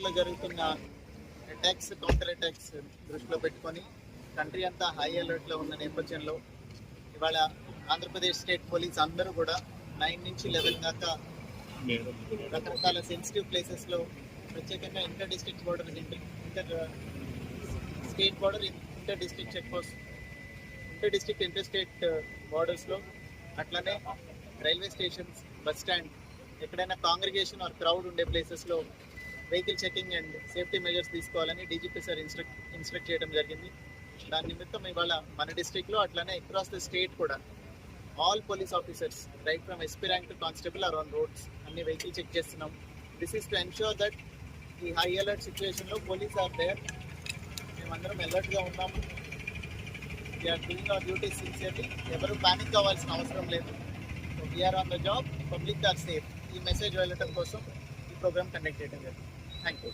లో జరుగుతున్న attacks, counter attacks దృష్టిలో పెట్టుకొని కంట్రీ అంతా హై అలర్ట్ లో ఉన్న నేపథ్యంలో ఇవాళ ఆంధ్రప్రదేశ్ స్టేట్ పోలీస్ అందరూ కూడా 9 నుంచి 11 దాకా రకరకాల సెన్సిటివ్ ప్లేసెస్ లో ప్రత్యేకంగా inter district border, inter state border, inter district check post, inter district inter state borders లో, అట్లానే రైల్వే స్టేషన్స్, బస్ స్టాండ్, ఎక్కడైనా కాంగ్రిగేషన్ ఆర్ క్రౌడ్ ఉండే ప్లేసెస్ లో vehicle checking and safety measures తీసుకోవాలని డీజీపీ సార్ ఇన్స్ట్రక్ట్ చేయడం జరిగింది. దాని నిమిత్తం ఇవాళ మన డిస్ట్రిక్ట్ లో అట్లానే అక్రాస్ ద స్టేట్ కూడా all police officers right from SP rank to constable or on roads అన్ని వెహికల్ చెక్ చేస్తున్నాం. This is to ensure that ఈ హై అలర్ట్ సిచ్యువేషన్ లో పోలీస్ ఆర్ దేర్. మేమందరం అలర్ట్ గా ఉన్నాము. We are doing our duty sincerely. ఎవరు panic కావాల్సిన అవసరం లేదు. We are on the job, public are safe. ఈ మెసేజ్ వెళ్ళటం కోసం ఈ ప్రోగ్రామ్ కండక్ట్ చేయడం జరిగింది. Thank you.